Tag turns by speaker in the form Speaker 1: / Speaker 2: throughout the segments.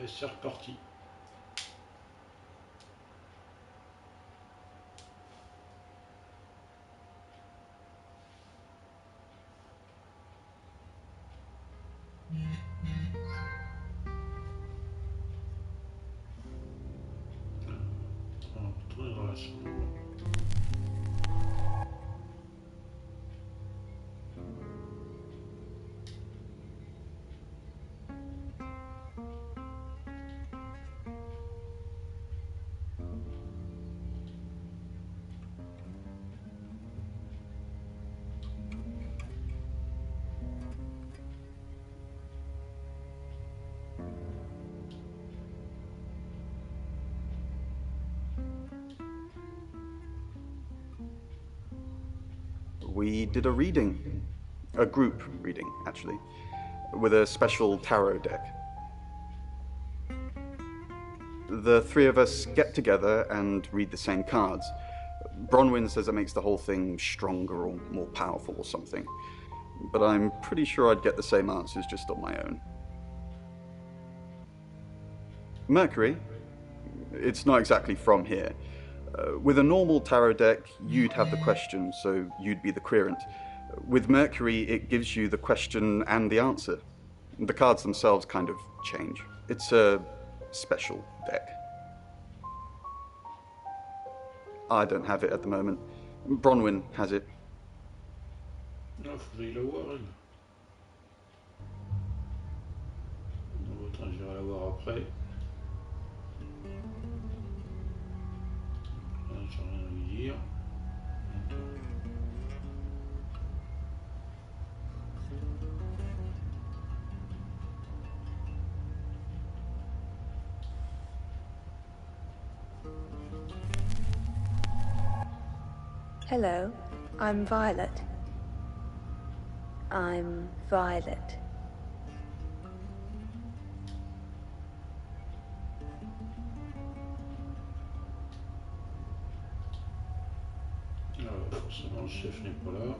Speaker 1: c'est reparti. On va retrouver dans la chambre.
Speaker 2: We did a reading, a group reading actually, with a special tarot deck. The three of us get together and read the same cards. Bronwyn says it makes the whole thing stronger or more powerful or something, but I'm pretty sure I'd get the same answers just on my own. Mercury, it's not exactly from here. With a normal tarot deck, you'd have the question, so you'd be the querent. With Mercury, it gives you the question and the answer. The cards themselves kind of change. It's a special deck. I don't have it at the moment. Bronwyn has it.
Speaker 1: Non, faudrait la voir, elle. Non, attends, j'irai la voir après. Là, j'ai rien à lui dire.
Speaker 3: Hello, I'm Violet. I'm Violet.
Speaker 1: Alors, forcément, le chef n'est pas là.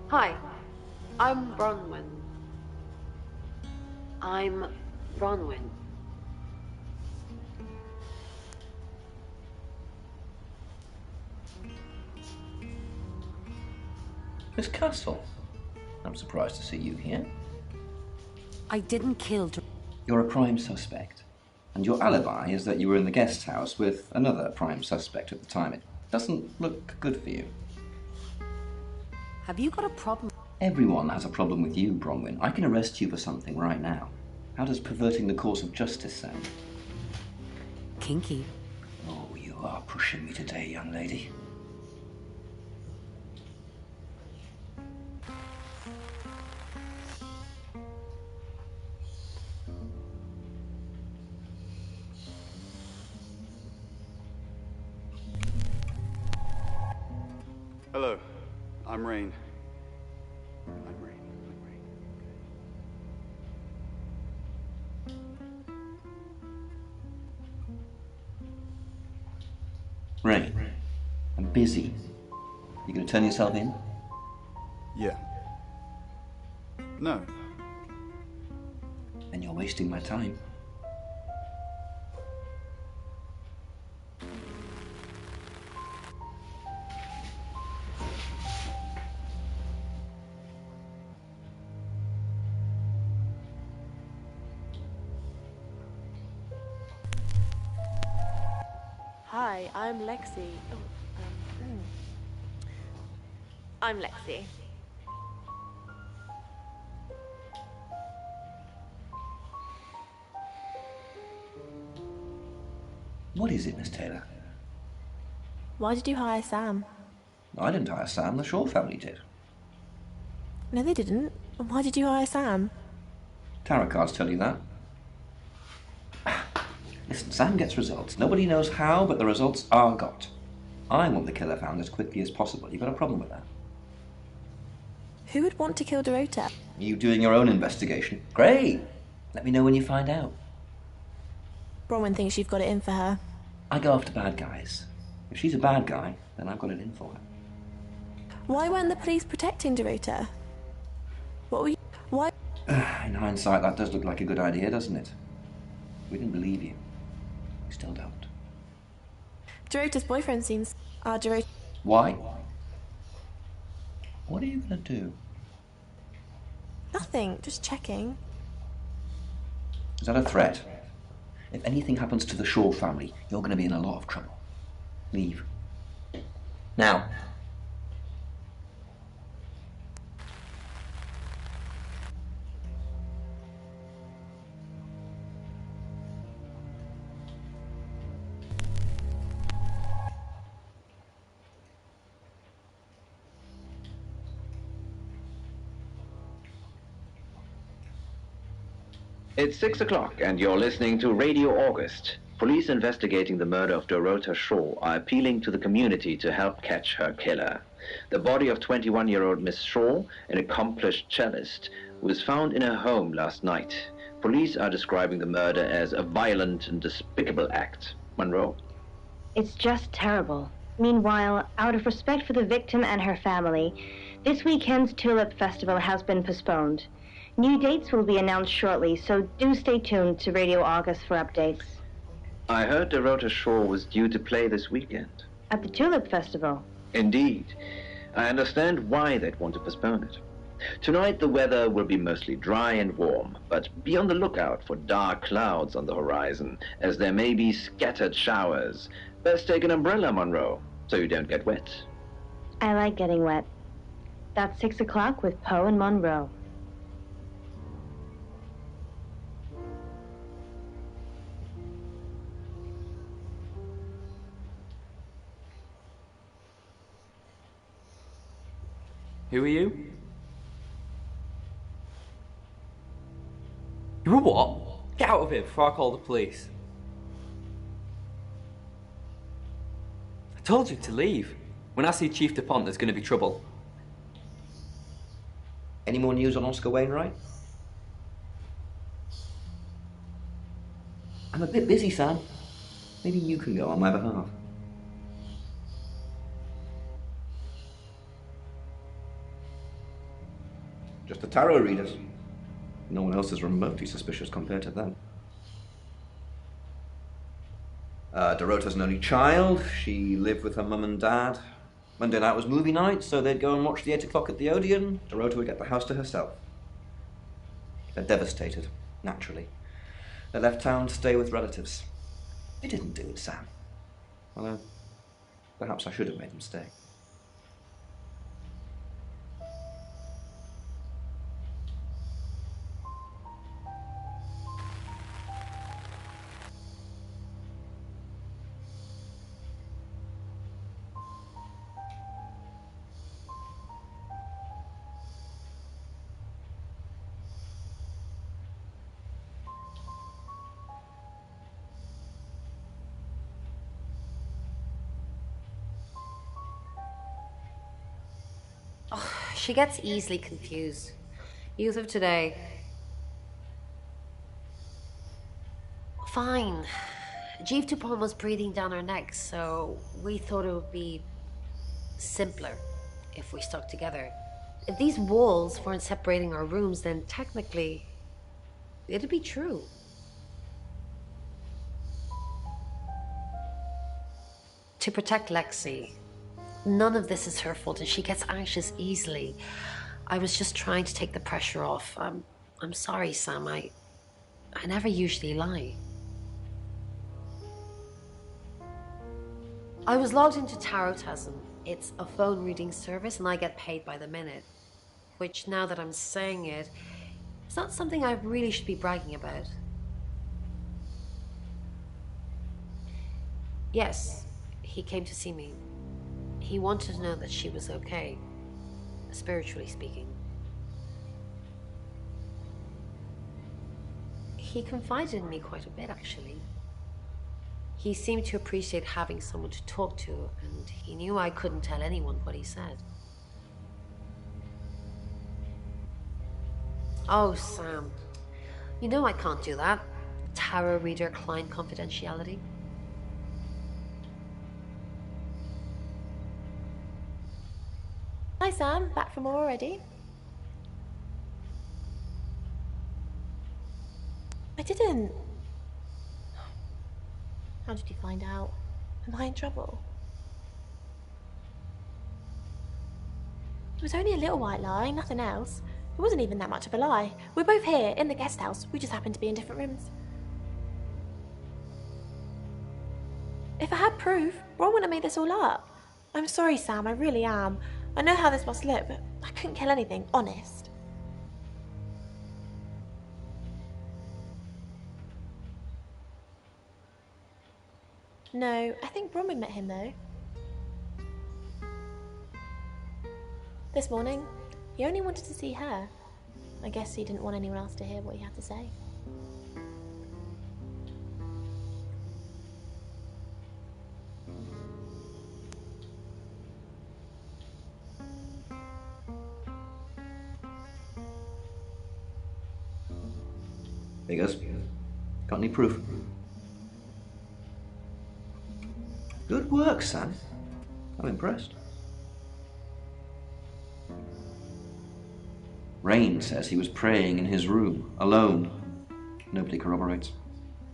Speaker 4: Hi, I'm Bronwyn. I'm Bronwyn.
Speaker 5: Miss Castle, I'm surprised to see you here.
Speaker 4: I didn't kill...
Speaker 5: You're a prime suspect, and your alibi is that you were in the guest house with another prime suspect at the time. It doesn't look good for you.
Speaker 4: Have you got a problem?
Speaker 5: Everyone has a problem with you, Bronwyn. I can arrest you for something right now. How does perverting the course of justice sound?
Speaker 4: Kinky.
Speaker 5: Oh, you are pushing me today, young lady.
Speaker 2: Hello, I'm Rain. I'm Rain.
Speaker 5: Rain, I'm busy. You gonna turn yourself in?
Speaker 2: Yeah. No.
Speaker 5: Then you're wasting my time.
Speaker 6: Hi, I'm Lexi. I'm Lexi.
Speaker 5: What is it, Miss Taylor?
Speaker 6: Why did you hire Sam?
Speaker 5: I didn't hire Sam, the Shaw family did.
Speaker 6: No, they didn't. Why did you hire Sam?
Speaker 5: Tarot cards tell you that. Listen, Sam gets results. Nobody knows how, but the results are got. I want the killer found as quickly as possible. You got a problem with that?
Speaker 6: Who would want to kill Dorota?
Speaker 5: You doing your own investigation? Great! Let me know when you find out.
Speaker 6: Bronwyn thinks you've got it in for her.
Speaker 5: I go after bad guys. If she's a bad guy, then I've got it in for her.
Speaker 6: Why weren't the police protecting Dorota? What were you... Why...
Speaker 5: In hindsight, that does look like a good idea, doesn't it? We didn't believe you. We still don't.
Speaker 6: Dorota's boyfriend seems... Dorota...
Speaker 5: Why? What are you going to do?
Speaker 6: Nothing, just checking.
Speaker 5: Is that a threat? If anything happens to the Shaw family, you're going to be in a lot of trouble. Leave. Now.
Speaker 7: It's 6 o'clock and you're listening to Radio August. Police investigating the murder of Dorota Shaw are appealing to the community to help catch her killer. The body of 21-year-old Miss Shaw, an accomplished cellist, was found in her home last night. Police are describing the murder as a violent and despicable act. Monroe?
Speaker 8: It's just terrible. Meanwhile, out of respect for the victim and her family, this weekend's Tulip Festival has been postponed. New dates will be announced shortly, so do stay tuned to Radio August for updates.
Speaker 7: I heard Dorota Shaw was due to play this weekend.
Speaker 8: At the Tulip Festival?
Speaker 7: Indeed. I understand why they'd want to postpone it. Tonight the weather will be mostly dry and warm, but be on the lookout for dark clouds on the horizon, as there may be scattered showers. Best take an umbrella, Monroe, so you don't get wet.
Speaker 8: I like getting wet. That's 6 o'clock with Poe and Monroe.
Speaker 9: Who are you? You were what? Get out of here before I call the police. I told you to leave. When I see Chief DuPont, there's going to be trouble.
Speaker 5: Any more news on Oscar Wainwright? I'm a bit busy, Sam. Maybe you can go on my behalf. Just the tarot readers. No one else is remotely suspicious compared to them. Dorota's an only child. She lived with her mum and dad. Monday night was movie night, so they'd go and watch the 8 o'clock at the Odeon. Dorota would get the house to herself. They're devastated, naturally. They left town to stay with relatives. They didn't do it, Sam. Although, perhaps I should have made them stay.
Speaker 4: She gets easily confused. Youth of today. Fine. Chief DuPont was breathing down our necks, so we thought it would be simpler if we stuck together. If these walls weren't separating our rooms, then technically it'd be true. To protect Lexi. None of this is her fault, and she gets anxious easily. I was just trying to take the pressure off. I'm sorry, Sam. I never usually lie. I was logged into Tarotism. It's a phone reading service, and I get paid by the minute. Which, now that I'm saying it, it's not something I really should be bragging about. Yes, he came to see me. He wanted to know that she was okay, spiritually speaking. He confided in me quite a bit, actually. He seemed to appreciate having someone to talk to, and he knew I couldn't tell anyone what he said. Oh, Sam. You know I can't do that. Tarot reader client confidentiality.
Speaker 6: Hi Sam, back from war already? I didn't. How did you find out? Am I in trouble? It was only a little white lie, nothing else. It wasn't even that much of a lie. We're both here, in the guest house. We just happened to be in different rooms. If I had proof, Ron wouldn't have made this all up. I'm sorry, Sam, I really am. I know how this must look, but I couldn't kill anything, honest. No, I think Bronwyn met him though. This morning, he only wanted to see her. I guess he didn't want anyone else to hear what he had to say.
Speaker 5: There he goes. Got any proof? Good work, Sam. I'm impressed. Rain says he was praying in his room, alone. Nobody corroborates.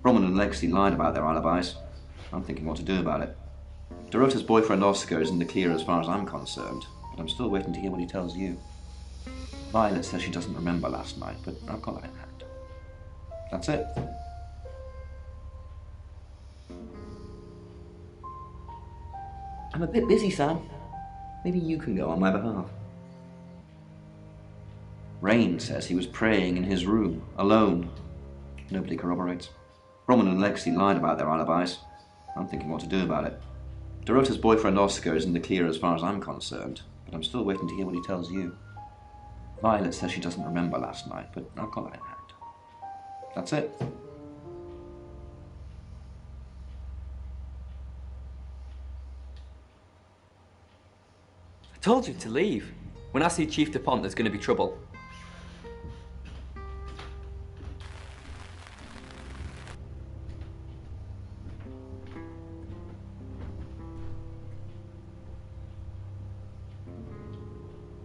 Speaker 5: Roman and Lexi lied about their alibis. I'm thinking what to do about it. Dorota's boyfriend Oscar is in the clear as far as I'm concerned, but I'm still waiting to hear what he tells you. Violet says she doesn't remember last night, but I've got that in hand. That's it. I'm a bit busy, Sam. Maybe you can go on my behalf. Rain says he was praying in his room, alone. Nobody corroborates. Roman and Lexi lied about their alibis. I'm thinking what to do about it. Dorota's boyfriend Oscar is in the clear as far as I'm concerned, but I'm still waiting to hear what he tells you. Violet says she doesn't remember last night, but I've got that in hand. That's it.
Speaker 9: I told you to leave. When I see Chief DuPont, there's going to be trouble.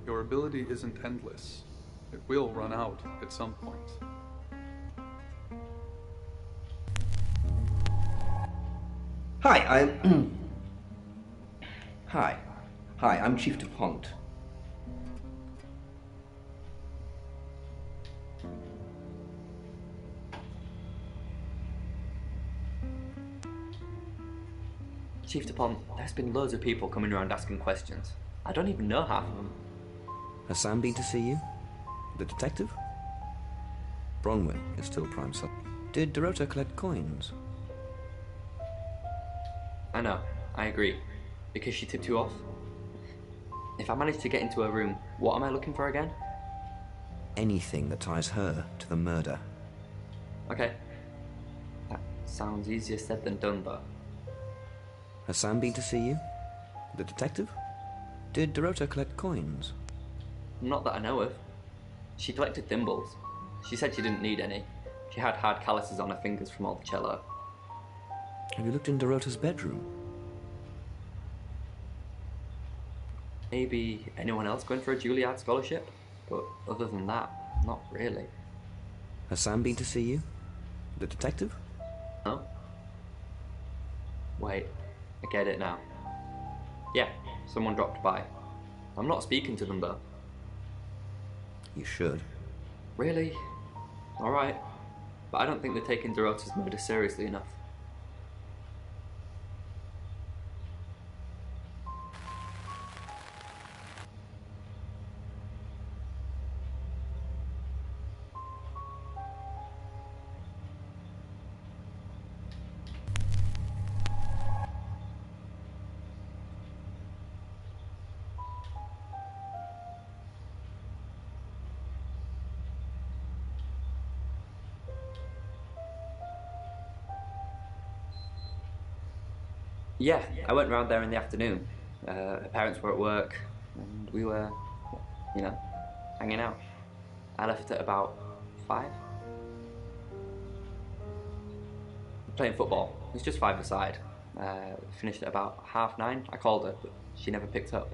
Speaker 10: Your ability isn't endless. It will run out at some point.
Speaker 5: Hi, Hi, I'm Chief DuPont.
Speaker 9: Chief DuPont, there's been loads of people coming around asking questions. I don't even know half of them.
Speaker 11: Has Sam been to see you? The detective? Bronwyn is still prime sub. Did Dorota collect coins?
Speaker 9: I know, I agree. Because she tipped you off. If I manage to get into her room, what am I looking for again?
Speaker 11: Anything that ties her to the murder.
Speaker 9: Okay. That sounds easier said than done, though.
Speaker 11: Has Sam been to see you? The detective? Did Dorota collect coins?
Speaker 9: Not that I know of. She collected thimbles. She said she didn't need any. She had hard calluses on her fingers from all the cello.
Speaker 11: Have you looked in Dorota's bedroom?
Speaker 9: Maybe anyone else going for a Juilliard scholarship? But other than that, not really.
Speaker 11: Has Sam been to see you? The detective?
Speaker 9: No? Wait, I get it now. Yeah, someone dropped by. I'm not speaking to them though.
Speaker 11: You should.
Speaker 9: Really? Alright. But I don't think they're taking Dorota's murder seriously enough. Yeah, I went round there in the afternoon. Her parents were at work, and we were, you know, hanging out. I left at about 5. Playing football. It was just 5-a-side. Finished at about 9:30. I called her, but she never picked up.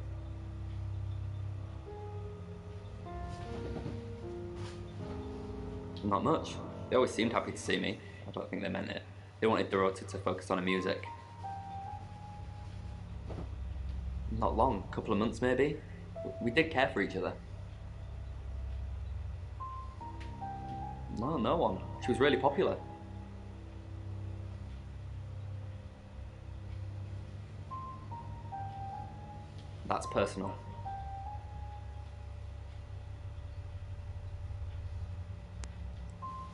Speaker 9: Not much. They always seemed happy to see me. I don't think they meant it. They wanted Dorota to focus on her music. Not long, a couple of months maybe. We did care for each other. No one. She was really popular. That's personal.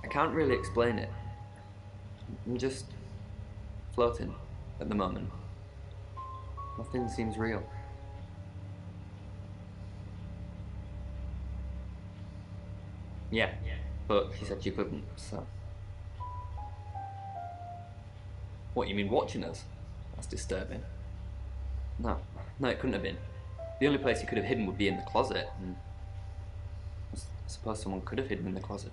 Speaker 9: I can't really explain it. I'm just floating at the moment. Nothing seems real. Yeah, but she said she couldn't, so... What, you mean watching us? That's disturbing. No, it couldn't have been. The only place he could have hidden would be in the closet, and I suppose someone could have hidden in the closet.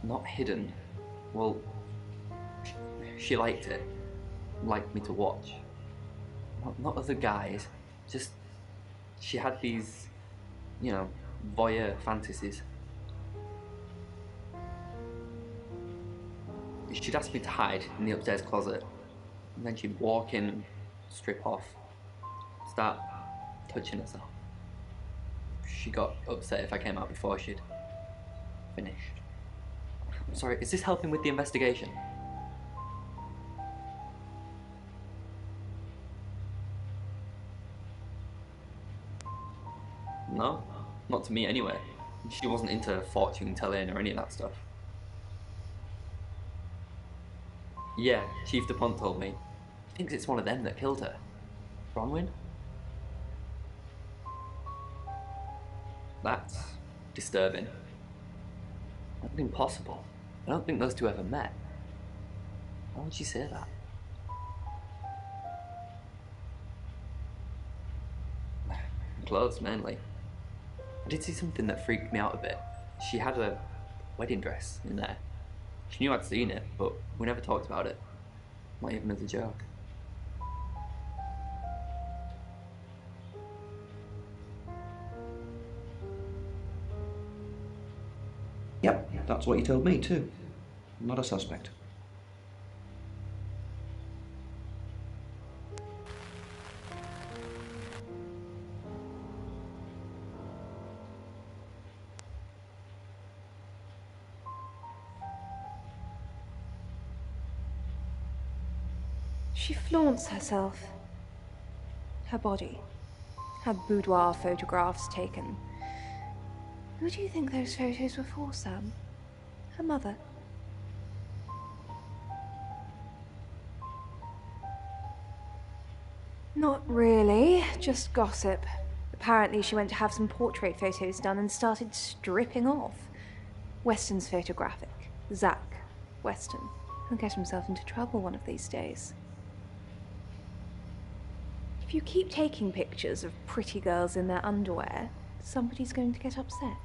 Speaker 9: Not hidden. Well, she liked it. Liked me to watch. Not other guys, just she had these, you know, voyeur fantasies. She'd ask me to hide in the upstairs closet, and then she'd walk in and strip off, start touching herself. She got upset if I came out before she'd finished. I'm sorry, is this helping with the investigation? No, not to me anyway. She wasn't into fortune telling or any of that stuff. Yeah, Chief DuPont told me. He thinks it's one of them that killed her. Bronwyn? That's disturbing. That's impossible. I don't think those two ever met. Why would she say that? Clothes, mainly. I did see something that freaked me out a bit. She had a wedding dress in there. She knew I'd seen it, but we never talked about it. Not even as a joke.
Speaker 5: Yep, that's what you told me too. I'm not a suspect.
Speaker 3: She flaunts herself. Her body. Her boudoir photographs taken. Who do you think those photos were for, Sam? Her mother? Not really, just gossip. Apparently she went to have some portrait photos done and started stripping off. Weston's photographic. Zach Weston. He'll get himself into trouble one of these days. If you keep taking pictures of pretty girls in their underwear, somebody's going to get upset.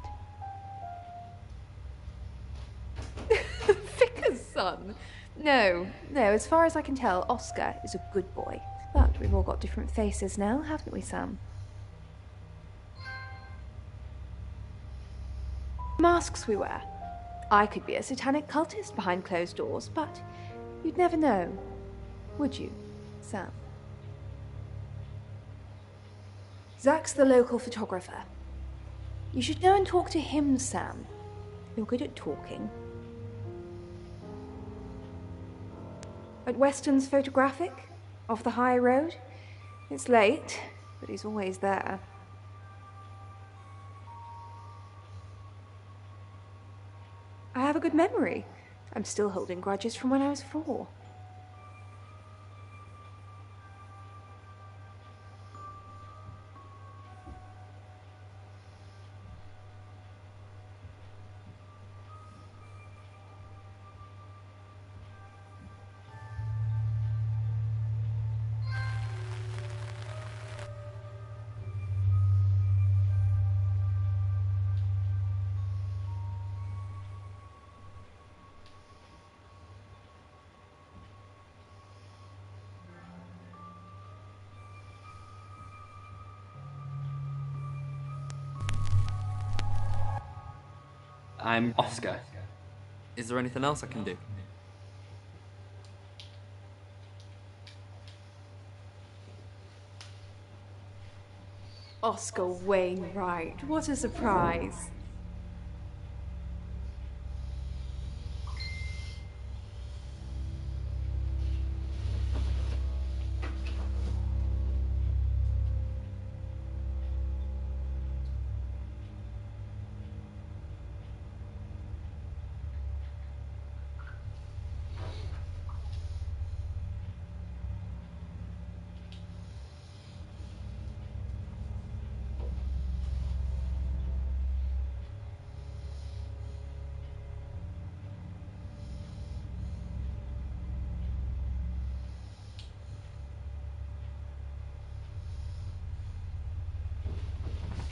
Speaker 3: Vicar's son? No, as far as I can tell, Oscar is a good boy. But we've all got different faces now, haven't we, Sam? Masks we wear. I could be a satanic cultist behind closed doors, but you'd never know, would you, Sam? Zach's the local photographer. You should go and talk to him, Sam. You're good at talking. At Weston's photographic, off the high road. It's late, but he's always there. I have a good memory. I'm still holding grudges from when I was 4.
Speaker 9: I'm Oscar. Is there anything else I can do?
Speaker 3: Oscar Wainwright, what a surprise.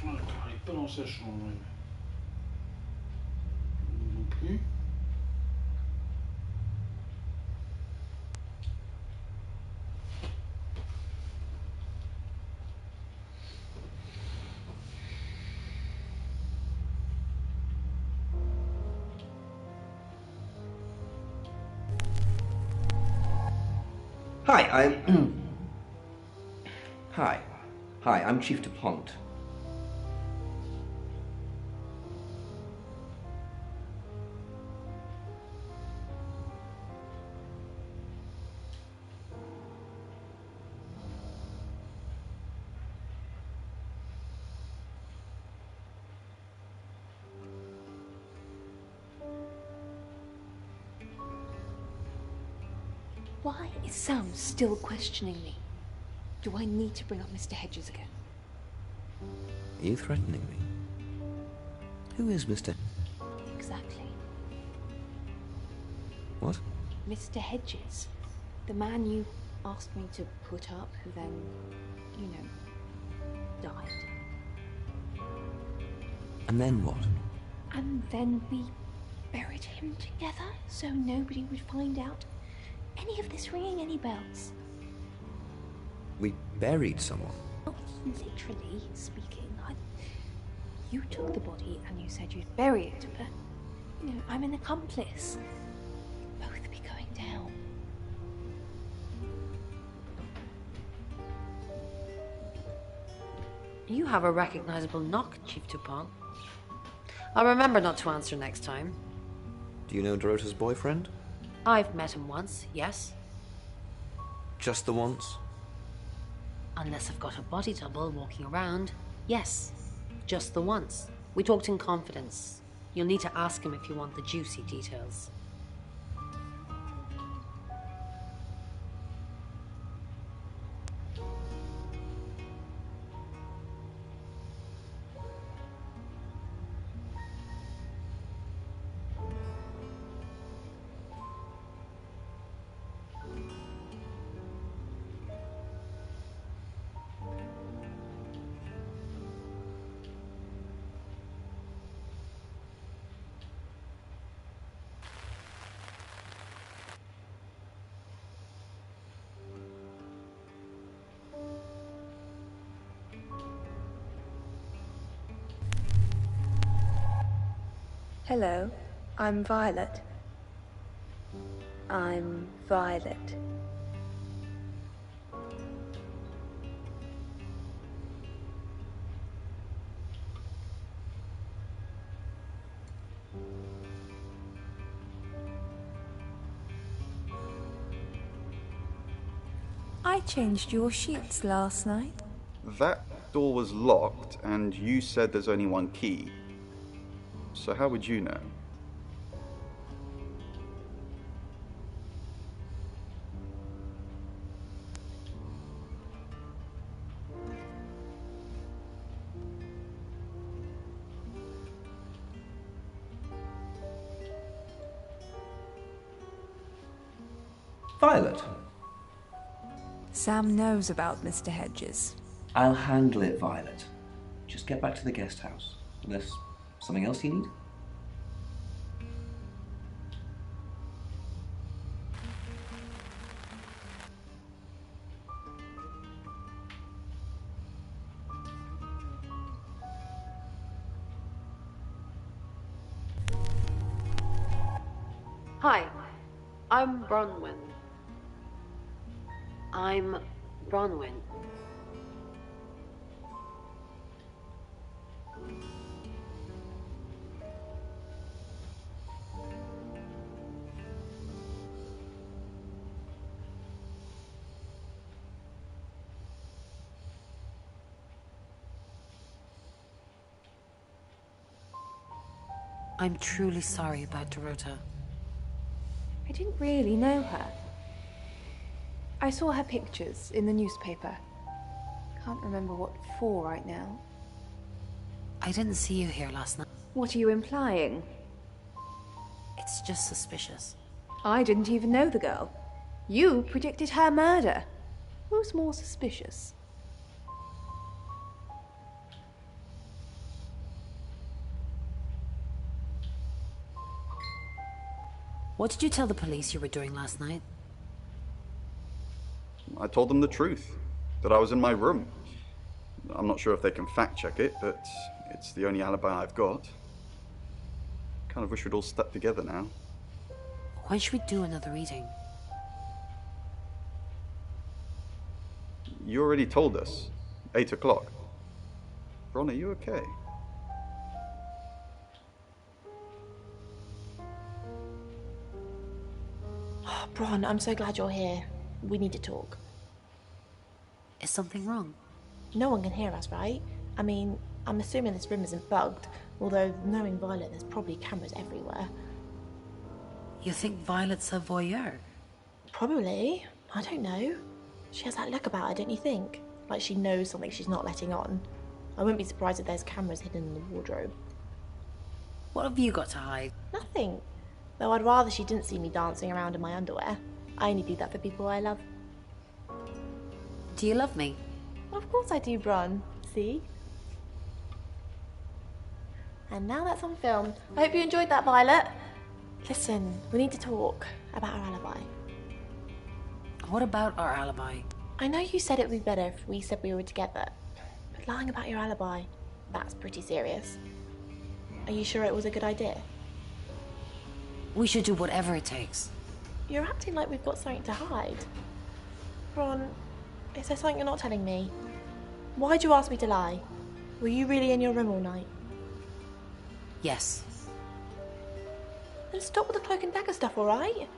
Speaker 1: On ne travaille pas dans sa chambre. Non plus.
Speaker 5: Hi, I'm Chief DuPont.
Speaker 3: Why is Sam still questioning me? Do I need to bring up Mr. Hedges again?
Speaker 11: Are you threatening me? Who is Mr.
Speaker 3: Exactly.
Speaker 11: What?
Speaker 3: Mr. Hedges. The man you asked me to put up, who then, you know, died.
Speaker 11: And then what?
Speaker 3: And then we buried him together so nobody would find out any of this ringing any bells.
Speaker 11: We buried someone?
Speaker 3: Not literally speaking. You took the body and you said you'd bury it, but, you know, I'm an accomplice. Both be going down.
Speaker 4: You have a recognizable knock, Chief DuPont. I'll remember not to answer next time.
Speaker 11: Do you know Dorota's boyfriend?
Speaker 4: I've met him once, yes.
Speaker 11: Just the once?
Speaker 4: Unless I've got a body double walking around, yes. Just the once. We talked in confidence. You'll need to ask him if you want the juicy details.
Speaker 3: Hello, I'm Violet. I'm Violet. I changed your sheets last night.
Speaker 2: That door was locked, and you said there's only one key. So how would you know?
Speaker 5: Violet.
Speaker 3: Sam knows about Mr. Hedges.
Speaker 5: I'll handle it, Violet. Just get back to the guest house. Unless something else you need?
Speaker 4: Hi, I'm Bronwyn. I'm Bronwyn. I'm truly sorry about Dorota.
Speaker 3: I didn't really know her. I saw her pictures in the newspaper. Can't remember what for right now.
Speaker 4: I didn't see you here last night.
Speaker 3: What are you implying?
Speaker 4: It's just suspicious.
Speaker 3: I didn't even know the girl. You predicted her murder. Who's more suspicious?
Speaker 4: What did you tell the police you were doing last night?
Speaker 2: I told them the truth, that I was in my room. I'm not sure if they can fact check it, but it's the only alibi I've got. Kind of wish we'd all stuck together now.
Speaker 4: When should we do another reading?
Speaker 2: You already told us. 8 o'clock. Ron, are you okay?
Speaker 6: Bron, I'm so glad you're here. We need to talk.
Speaker 4: Is something wrong?
Speaker 6: No one can hear us, right? I mean, I'm assuming this room isn't bugged, although knowing Violet, there's probably cameras everywhere.
Speaker 4: You think Violet's a voyeur?
Speaker 6: Probably. I don't know. She has that look about her, don't you think? Like she knows something she's not letting on. I wouldn't be surprised if there's cameras hidden in the wardrobe.
Speaker 4: What have you got to hide?
Speaker 6: Nothing. Though I'd rather she didn't see me dancing around in my underwear. I only do that for people I love.
Speaker 4: Do you love me?
Speaker 6: Of course I do, Bron. See? And now that's on film. I hope you enjoyed that, Violet. Listen, we need to talk about our alibi.
Speaker 4: What about our alibi?
Speaker 6: I know you said it would be better if we said we were together, but lying about your alibi, that's pretty serious. Are you sure it was a good idea?
Speaker 4: We should do whatever it takes.
Speaker 6: You're acting like we've got something to hide. Ron, is there something you're not telling me? Why'd you ask me to lie? Were you really in your room all night?
Speaker 4: Yes.
Speaker 6: Then stop with the cloak and dagger stuff, alright?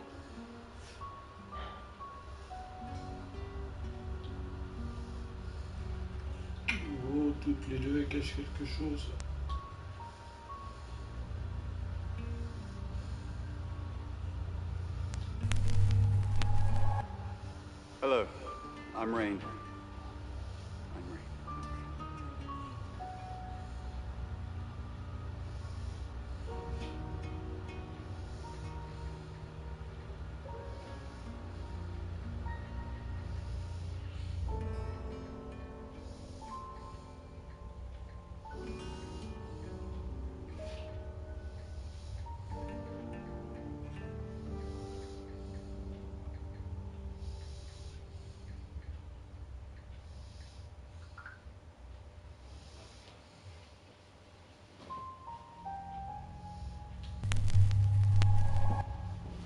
Speaker 1: Oh, toutes les deux, elles cachent quelque chose.
Speaker 2: Hello, I'm Rain. I'm Rain.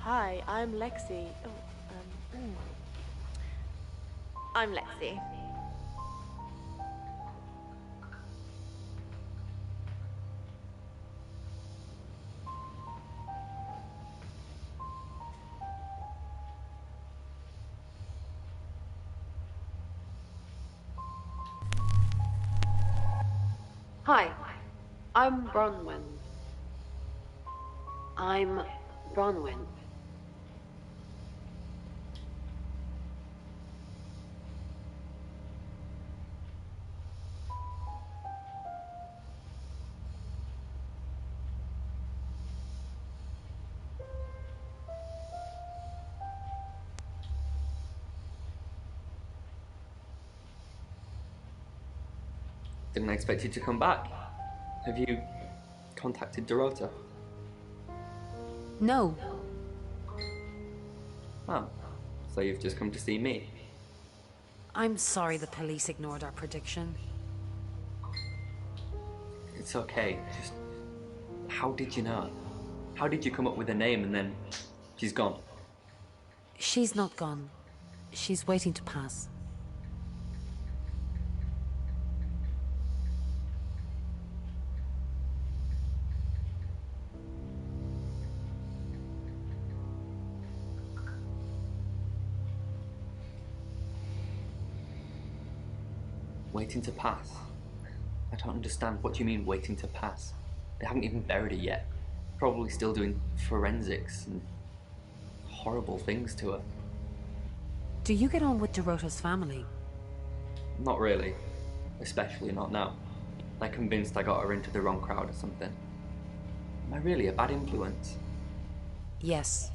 Speaker 6: Hi, I'm Lexi. I'm Lexi.
Speaker 4: Hi, I'm Bronwyn. I'm Bronwyn.
Speaker 9: Didn't expect you to come back. Have you contacted Dorota?
Speaker 4: No.
Speaker 9: Oh, so you've just come to see me?
Speaker 4: I'm sorry the police ignored our prediction.
Speaker 9: It's okay, just... How did you know? How did you come up with a name and then She's gone.
Speaker 4: She's not gone. She's waiting to pass.
Speaker 9: Waiting to pass? I don't understand. What do you mean, waiting to pass? They haven't even buried her yet. Probably still doing forensics and horrible things to her.
Speaker 4: Do you get on with Dorota's family?
Speaker 9: Not really. Especially not now. They're convinced I got her into the wrong crowd or something. Am I really a bad influence?
Speaker 4: Yes.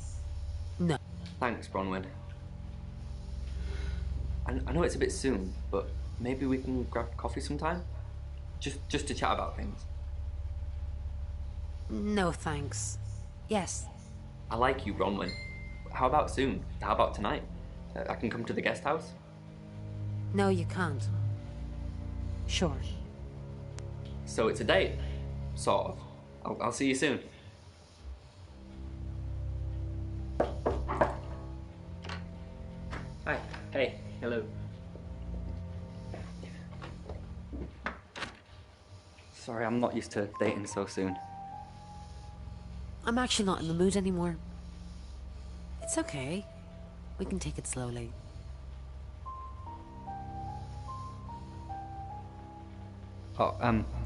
Speaker 4: No.
Speaker 9: Thanks, Bronwyn. I know it's a bit soon, but maybe we can grab coffee sometime? Just to chat about things.
Speaker 4: No, thanks. Yes.
Speaker 9: I like you, Bronwyn. How about soon? How about tonight? I can come to the guest house?
Speaker 4: No, you can't. Sure.
Speaker 9: So it's a date? Sort of. I'll see you soon. Hi. Hey. Hello. Sorry, I'm not used to dating so soon.
Speaker 4: I'm actually not in the mood anymore. It's okay. We can take it slowly.
Speaker 9: Oh,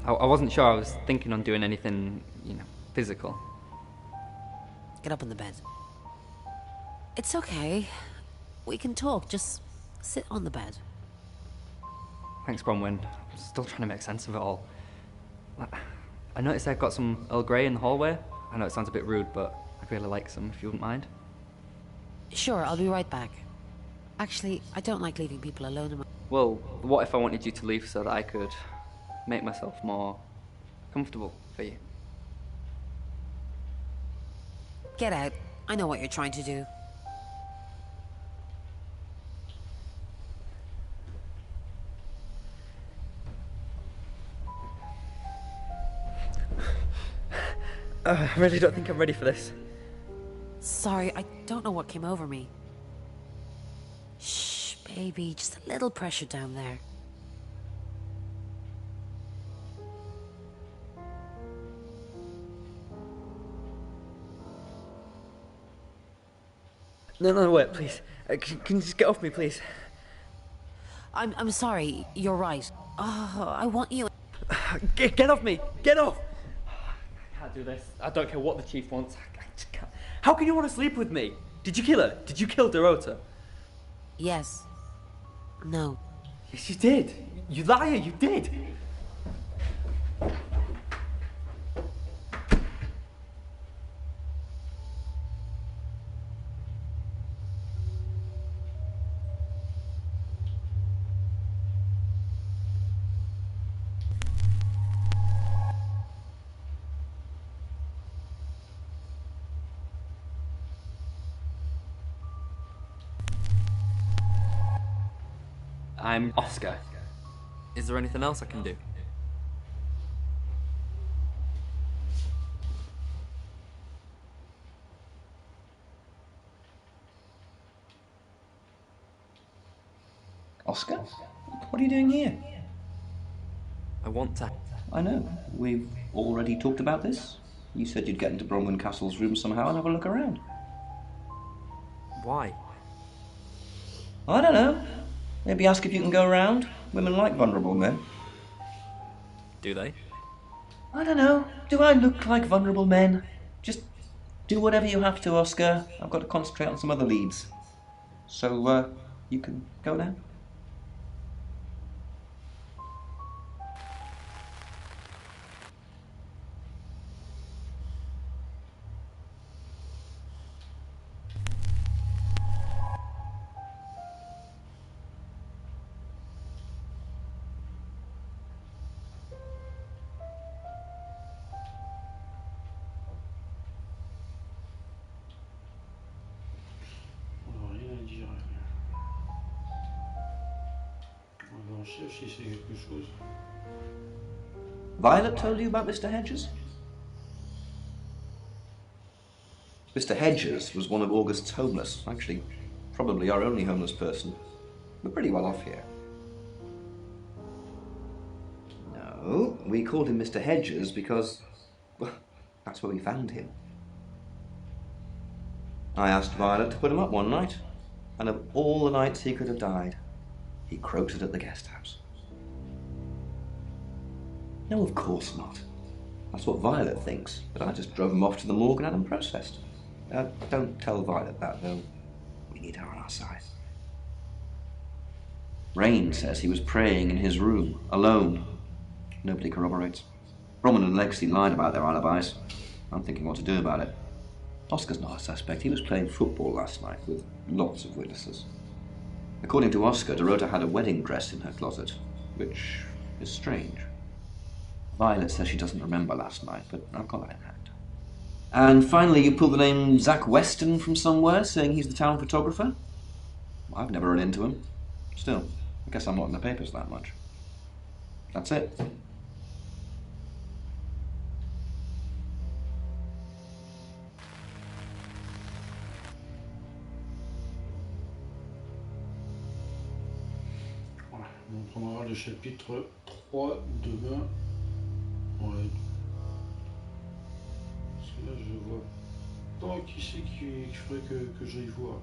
Speaker 9: I wasn't sure I was thinking on doing anything, physical.
Speaker 4: Get up on the bed. It's okay. We can talk. Just sit on the bed.
Speaker 9: Thanks, Bronwyn. I'm still trying to make sense of it all. I noticed I've got some Earl Grey in the hallway. I know it sounds a bit rude, but I'd really like some, if you wouldn't mind.
Speaker 4: Sure, I'll be right back. Actually, I don't like leaving people alone in my...
Speaker 9: Well, what if I wanted you to leave so that I could make myself more comfortable for you?
Speaker 4: Get out. I know what you're trying to do.
Speaker 9: I really don't think I'm ready for this.
Speaker 4: Sorry, I don't know what came over me. Shh, baby, just a little pressure down there.
Speaker 9: No, wait, please. Can you just get off me, please?
Speaker 4: I'm sorry, you're right. Oh, I want you...
Speaker 9: Get off me! Get off! I can't do this. I don't care what the chief wants. I just can't. How can you want to sleep with me? Did you kill her? Did you kill Dorota?
Speaker 4: Yes. No.
Speaker 9: Yes, you did. You liar, you did. I'm Oscar. Is there anything else I can do?
Speaker 5: Oscar? What are you doing here?
Speaker 9: I want to.
Speaker 5: I know. We've already talked about this. You said you'd get into Bronwyn Castle's room somehow and have a look around.
Speaker 9: Why?
Speaker 5: I don't know. Maybe ask if you can go around. Women like vulnerable men.
Speaker 9: Do they?
Speaker 5: I don't know. Do I look like vulnerable men? Just do whatever you have to, Oscar. I've got to concentrate on some other leads. So, you can go now?
Speaker 1: Si c'est quelque chose.
Speaker 5: Violet told you about Mr. Hedges? Mr. Hedges was one of August's homeless. Actually, probably our only homeless person. We're pretty well off here. No, we called him Mr. Hedges because, well, that's where we found him. I asked Violet to put him up one night, and of all the nights he could have died, he croaked it at the guest house. No, of course not. That's what Violet thinks, but I just drove him off to the morgue and had him processed. Don't tell Violet that, though. We need her on our side. Rain says he was praying in his room, alone. Nobody corroborates. Roman and Lexi lied about their alibis. I'm thinking what to do about it. Oscar's not a suspect. He was playing football last night with lots of witnesses. According to Oscar, Dorota had a wedding dress in her closet, which is strange. Violet says she doesn't remember last night, but I've got that in hand. And finally, you pulled the name Zach Weston from somewhere, saying he's the town photographer? Well, I've never run into him. Still, I guess I'm not in the papers that much. That's it.
Speaker 1: On prendra le chapitre 3 demain. Ouais. Parce que là, je vois pas qui c'est qu'il faudrait que j'aille voir.